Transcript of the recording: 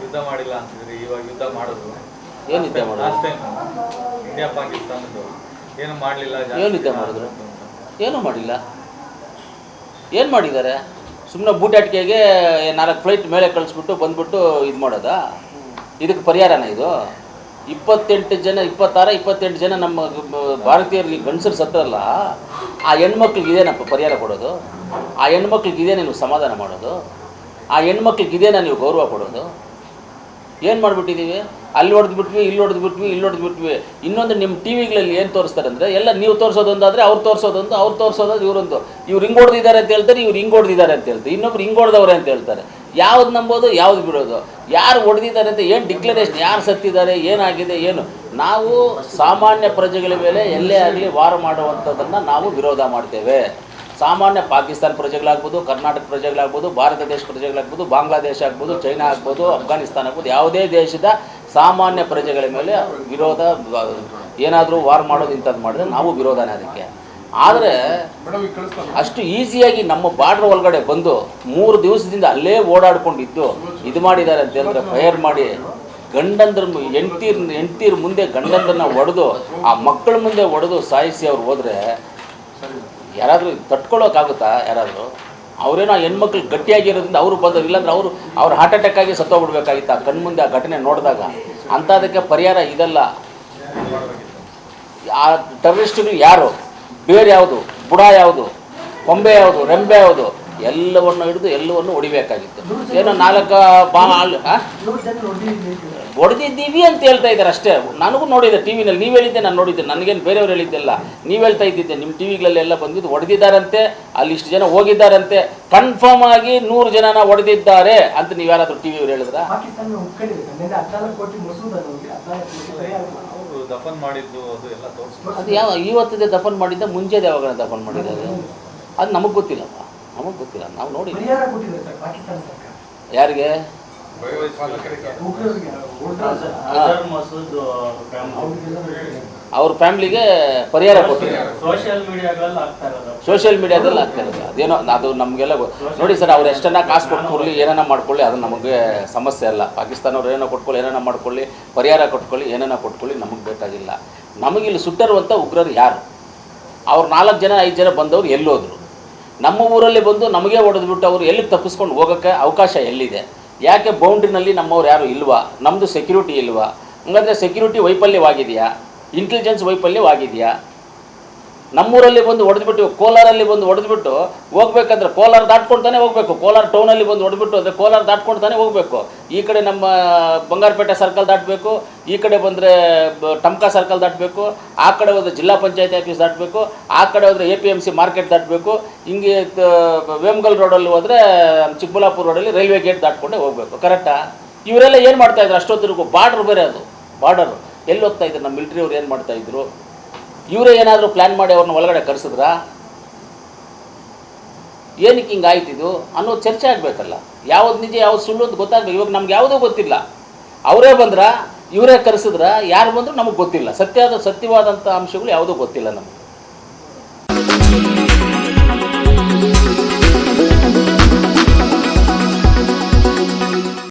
ಯುದ್ಧ ಮಾಡಿಲ್ಲ ಅಂತಿದ್ರಿ, ಇವಾಗ ಯುದ್ಧ ಮಾಡಿದ್ರು. ಏನು ಯುದ್ಧ ಮಾಡಿದ್ರು? ಇಂಡಿಯಾ ಪಾಕಿಸ್ತಾನದ್ದು ಏನು ಮಾಡಲಿಲ್ಲ. ಏನು ಯುದ್ಧ ಮಾಡಿದ್ರು? ಏನೂ ಮಾಡಿಲ್ಲ. ಏನು ಮಾಡಿದ್ದಾರೆ? ಸುಮ್ಮನೆ ಬೂಟಾಟಿಕೆಗೆ 4 ಫ್ಲೈಟ್ ಮೇಲೆ ಕಳಿಸ್ಬಿಟ್ಟು ಬಂದ್ಬಿಟ್ಟು ಇದು ಮಾಡೋದಾ? ಇದಕ್ಕೆ ಪರಿಹಾರನ ಇದು? 28 ಜನ ನಮ್ಮ ಭಾರತೀಯರಿಗೆ ಗಂಡಸರು ಸತ್ತರಲ್ಲ, ಆ ಹೆಣ್ಮಕ್ಳಿಗೆ ಇದೇನಪ್ಪ ಪರಿಹಾರ ಕೊಡೋದು? ಆ ಹೆಣ್ಮಕ್ಳಿಗೆ ಇದೇನೇ ನೀವು ಸಮಾಧಾನ ಮಾಡೋದು? ಆ ಹೆಣ್ಮಕ್ಳಿಗೆ ಇದೇನ ನೀವು ಗೌರವ ಕೊಡೋದು? ಏನು ಮಾಡಿಬಿಟ್ಟಿದ್ದೀವಿ? ಅಲ್ಲಿ ಹೊಡೆದ್ಬಿಟ್ವಿ, ಇಲ್ಲಿ ಹೊಡೆದ್ಬಿಟ್ವಿ. ಇನ್ನೊಂದು ನಿಮ್ಮ ಟಿ ವಿಗಳಲ್ಲಿ ಏನು ತೋರಿಸ್ತಾರೆ ಅಂದರೆ, ಎಲ್ಲ ನೀವು ತೋರಿಸೋದೊಂದಾದರೆ ಅವ್ರು ತೋರಿಸೋದೊಂದು, ಅವ್ರು ತೋರಿಸೋದು ಇವರೊಂದು. ಇವ್ರು ಹಿಂಗೆ ಹೊಡೆದಿದ್ದಾರೆ ಅಂತ ಹೇಳ್ತಾರೆ, ಇವ್ರು ಹಿಂಗೆ ಹೊಡೆದಿದ್ದಾರೆ ಅಂತ ಹೇಳ್ತಾರೆ, ಇನ್ನೊಬ್ರು ಹಿಂಗೆ ಹೊಡೆದವ್ರೆ ಅಂತ ಹೇಳ್ತಾರೆ. ಯಾವ್ದು ನಂಬೋದು, ಯಾವ್ದು ಬಿಡೋದು? ಯಾರು ಹೊಡೆದಿದ್ದಾರೆ ಅಂತ ಏನು ಡಿಕ್ಲರೇಷನ್? ಯಾರು ಸತ್ತಿದ್ದಾರೆ, ಏನಾಗಿದೆ, ಏನು? ನಾವು ಸಾಮಾನ್ಯ ಪ್ರಜೆಗಳ ಮೇಲೆ ಎಲ್ಲೇ ಆಗಲಿ ವಾರ ಮಾಡುವಂಥದ್ದನ್ನು ನಾವು ವಿರೋಧ ಮಾಡ್ತೇವೆ. ಸಾಮಾನ್ಯ ಪಾಕಿಸ್ತಾನ ಪ್ರಜೆಗಳಾಗ್ಬೋದು, ಕರ್ನಾಟಕ ಪ್ರಜೆಗಳಾಗ್ಬೋದು, ಭಾರತ ದೇಶ ಪ್ರಜೆಗಳಾಗ್ಬೋದು, ಬಾಂಗ್ಲಾದೇಶ ಆಗ್ಬೋದು, ಚೈನಾ ಆಗ್ಬೋದು, ಅಫ್ಘಾನಿಸ್ತಾನ ಆಗ್ಬೋದು, ಯಾವುದೇ ದೇಶದ ಸಾಮಾನ್ಯ ಪ್ರಜೆಗಳ ಮೇಲೆ ವಿರೋಧ, ಏನಾದರೂ ವಾರ್ ಮಾಡೋದು ಇಂಥದ್ದು ಮಾಡಿದ್ರೆ ನಾವು ವಿರೋಧನೇ ಅದಕ್ಕೆ. ಆದರೆ ಅಷ್ಟು ಈಸಿಯಾಗಿ ನಮ್ಮ ಬಾರ್ಡ್ರ್ ಒಳಗಡೆ ಬಂದು 3 ದಿವಸದಿಂದ ಅಲ್ಲೇ ಓಡಾಡ್ಕೊಂಡಿದ್ದು ಇದು ಮಾಡಿದ್ದಾರೆ ಅಂತ ಹೇಳಿದ್ರೆ, ಫೈರ್ ಮಾಡಿ ಗಂಡಂದ್ರ ಹೆಂಡ್ತೀರ ಮುಂದೆ ಗಂಡಂದ್ರನ್ನ ಹೊಡೆದು, ಆ ಮಕ್ಕಳ ಮುಂದೆ ಹೊಡೆದು ಸಾಯಿಸಿ ಅವ್ರು ಹೋದರೆ ಯಾರಾದರೂ ತಟ್ಕೊಳ್ಳೋಕ್ಕಾಗುತ್ತಾ? ಯಾರಾದರೂ ಅವರೇನೋ ಹೆಣ್ಮಕ್ಳು ಗಟ್ಟಿಯಾಗಿರೋದ್ರಿಂದ ಅವರು ಬಂದರು, ಇಲ್ಲಾಂದ್ರೆ ಅವ್ರು ಹಾರ್ಟ್ ಅಟ್ಯಾಕ್ ಆಗಿ ಸತ್ತೋಗ್ಬಿಡ್ಬೇಕಾಗಿತ್ತು ಆ ಕಣ್ಮುಂದೆ ಆ ಘಟನೆ ನೋಡಿದಾಗ. ಅಂಥದಕ್ಕೆ ಪರಿಹಾರ ಇದೆಲ್ಲ. ಆ ಟೆರರಿಸ್ಟ್ಗಳು ಯಾರು, ಬೇರೆ ಯಾವುದು, ಬುಡ ಯಾವುದು, ಕೊಂಬೆ ಯಾವುದು, ರೆಂಬೆ ಯಾವುದು, ಎಲ್ಲವನ್ನು ಹಿಡಿದು ಎಲ್ಲವನ್ನು ಹೊಡಿಬೇಕಾಗಿತ್ತು. ಏನೋ 4 ಹೊಡೆದಿದ್ದೀವಿ ಅಂತ ಹೇಳ್ತಾ ಇದ್ದಾರೆ ಅಷ್ಟೇ. ನನಗೂ ನೋಡಿದ್ದೆ ಟಿ ವಿನಲ್ಲಿ, ನೀವು ಹೇಳಿದ್ದೆ, ನಾನು ನೋಡಿದ್ದೆ, ನನಗೇನು ಬೇರೆಯವ್ರು ಹೇಳಿದ್ದೆಲ್ಲ, ನೀವು ಹೇಳ್ತಾ ಇದ್ದಿದ್ದೆ. ನಿಮ್ಮ ಟಿ ವಿಗಳಲ್ಲೆಲ್ಲ ಬಂದಿದ್ದು ಹೊಡೆದಿದ್ದಾರಂತೆ, ಅಲ್ಲಿ ಇಷ್ಟು ಜನ ಹೋಗಿದ್ದಾರಂತೆ, ಕನ್ಫರ್ಮ್ ಆಗಿ 100 ಜನನ ಹೊಡೆದಿದ್ದಾರೆ ಅಂತ ನೀವು ಯಾರಾದರೂ ಟಿ ವಿಯವ್ರು ಹೇಳಿದ್ರ? ದಫನ್ ಮಾಡಿದ್ದು ಅದು ಯಾವ ಇವತ್ತಿದೆ ದಫನ್ ಮಾಡಿದ್ದ, ಮುಂಚೆದು ಯಾವಾಗ ದಫನ್ ಮಾಡಿದ್ದಾರೆ ಅದು ನಮಗೆ ಗೊತ್ತಿಲ್ಲಪ್ಪ, ನಾವು ನೋಡಿ. ಯಾರಿಗೆ? ಅವ್ರ ಫ್ಯಾಮಿಲಿಗೆ ಪರಿಹಾರ ಕೊಟ್ಟಿದ್ದಾರೆ. ಸೋಷಿಯಲ್ ಮೀಡಿಯಾದಲ್ಲಿ ಆಗ್ತಾ ಇರೋದು ಅದೇನೋ, ಅದು ನಮಗೆಲ್ಲ ನೋಡಿ ಸರ್. ಅವ್ರು ಎಷ್ಟನ್ನ ಕಾಸು ಕೊಟ್ಕೊಳ್ಳಿ, ಏನೇನ ಮಾಡ್ಕೊಳ್ಳಿ, ಅದು ನಮಗೆ ಸಮಸ್ಯೆ ಅಲ್ಲ. ಪಾಕಿಸ್ತಾನವ್ರು ಏನೇನೋ ಕೊಟ್ಕೊಳ್ಳಿ, ಏನೇನ ಮಾಡ್ಕೊಳ್ಳಿ, ಪರಿಹಾರ ಕೊಟ್ಕೊಳ್ಳಿ, ಏನೇನೋ ಕೊಟ್ಕೊಳ್ಳಿ, ನಮಗೆ ಬೇಕಾಗಿಲ್ಲ. ನಮಗಿಲ್ಲಿ ಸುಟ್ಟರುವಂಥ ಉಗ್ರರು ಯಾರು? ಅವ್ರು 4 ಜನ 5 ಜನ ಬಂದವರು ಎಲ್ಲೋದ್ರು? ನಮ್ಮ ಊರಲ್ಲಿ ಬಂದು ನಮಗೆ ಹೊಡೆದ್ಬಿಟ್ಟು ಅವರು ಎಲ್ಲಿಗೆ ತಪ್ಪಿಸ್ಕೊಂಡು ಹೋಗೋಕ್ಕೆ ಅವಕಾಶ ಎಲ್ಲಿದೆ? ಯಾಕೆ ಬೌಂಡ್ರಿನಲ್ಲಿ ನಮ್ಮವ್ರು ಯಾರು ಇಲ್ವಾ? ನಮ್ಮದು ಸೆಕ್ಯೂರಿಟಿ ಇಲ್ವಾ? ಹಂಗಂದರೆ ಸೆಕ್ಯೂರಿಟಿ ವೈಫಲ್ಯವಾಗಿದೆಯಾ? ಇಂಟೆಲಿಜೆನ್ಸ್ ವೈಫಲ್ಯವಾಗಿದೆಯಾ? ನಮ್ಮೂರಲ್ಲಿ ಬಂದು ಹೊಡೆದ್ಬಿಟ್ಟು, ಕೋಲಾರಲ್ಲಿ ಬಂದು ಹೊಡೆದ್ಬಿಟ್ಟು ಹೋಗ್ಬೇಕಂದ್ರೆ ಕೋಲಾರ ದಾಟ್ಕೊಳ್ತಾನೆ ಹೋಗಬೇಕು. ಕೋಲಾರ ಟೌನಲ್ಲಿ ಬಂದು ಹೊಡೆದ್ಬಿಟ್ಟು ಅಂದರೆ ಕೋಲಾರ ದಾಟ್ಕೊಳ್ತಾನೆ ಹೋಗಬೇಕು. ಈ ಕಡೆ ನಮ್ಮ ಬಂಗಾರಪೇಟೆ ಸರ್ಕಲ್ ದಾಟಬೇಕು, ಈ ಕಡೆ ಬಂದರೆ ಟಮ್ಕಾ ಸರ್ಕಲ್ ದಾಟಬೇಕು, ಆ ಕಡೆ ಹೋದರೆ ಜಿಲ್ಲಾ ಪಂಚಾಯತಿ ಆಫೀಸ್ ದಾಟಬೇಕು, ಆ ಕಡೆ ಹೋದರೆ APMC ಮಾರ್ಕೆಟ್ ದಾಟಬೇಕು, ಹಿಂಗೆ ವೇಮಗಲ್ ರೋಡಲ್ಲಿ ಹೋದರೆ ಚಿಕ್ಕಬಳ್ಳಾಪುರ ರೋಡಲ್ಲಿ ರೈಲ್ವೆ ಗೇಟ್ ದಾಟ್ಕೊಂಡೇ ಹೋಗಬೇಕು. ಕರೆಕ್ಟಾ? ಇವರೆಲ್ಲ ಏನು ಮಾಡ್ತಾಯಿದ್ರು ಅಷ್ಟೊತ್ತಿಗೂ? ಬಾರ್ಡ್ರ್ ಬೇರೆ, ಅದು ಬಾರ್ಡರು. ಎಲ್ಲಿ ಹೋಗ್ತಾ ಇದ್ರು ನಮ್ಮ ಮಿಲಿಟ್ರಿ ಅವ್ರು? ಏನು ಮಾಡ್ತಾಯಿದ್ರು? ಇವರೇ ಏನಾದರೂ ಪ್ಲ್ಯಾನ್ ಮಾಡಿ ಅವ್ರನ್ನ ಒಳಗಡೆ ಕರೆಸಿದ್ರಾ? ಏನಕ್ಕೆ ಹಿಂಗೆ ಆಯ್ತಿದು ಅನ್ನೋದು ಚರ್ಚೆ ಆಗಬೇಕಲ್ಲ. ಯಾವ್ದು ನಿಜ ಯಾವ್ದು ಸುಳ್ಳು ಅಂತ ಗೊತ್ತಾಗಬೇಕು. ಇವಾಗ ನಮ್ಗೆ ಯಾವುದೂ ಗೊತ್ತಿಲ್ಲ. ಅವರೇ ಬಂದ್ರ, ಇವರೇ ಕರೆಸಿದ್ರ, ಯಾರು ಬಂದರೂ ನಮಗೆ ಗೊತ್ತಿಲ್ಲ. ಸತ್ಯವಾದಂಥ ಅಂಶಗಳು ಯಾವುದೂ ಗೊತ್ತಿಲ್ಲ ನಮಗೆ.